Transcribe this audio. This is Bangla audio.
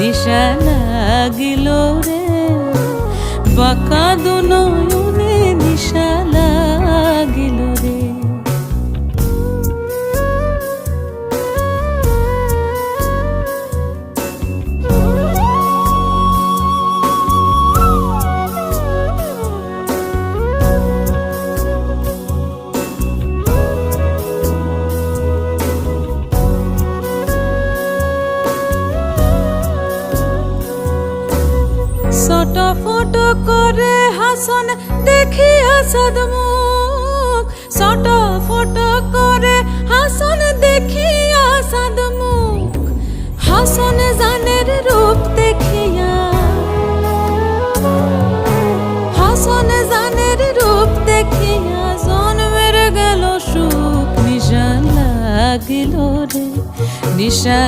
নিশা লাগিল রে বাঁকা দু নয়নে নিশা লাগিল রে। ছটফট করে হাসন দেখিয়া সাদমুখ, ছটফট করে হাসন দেখিয়া সাদমুখ, হাসন জানের রূপ দেখিয়া, হাসন জানের রূপ দেখিয়া জন্মের গেল সুখ। নিশা লাগিল রে নিশা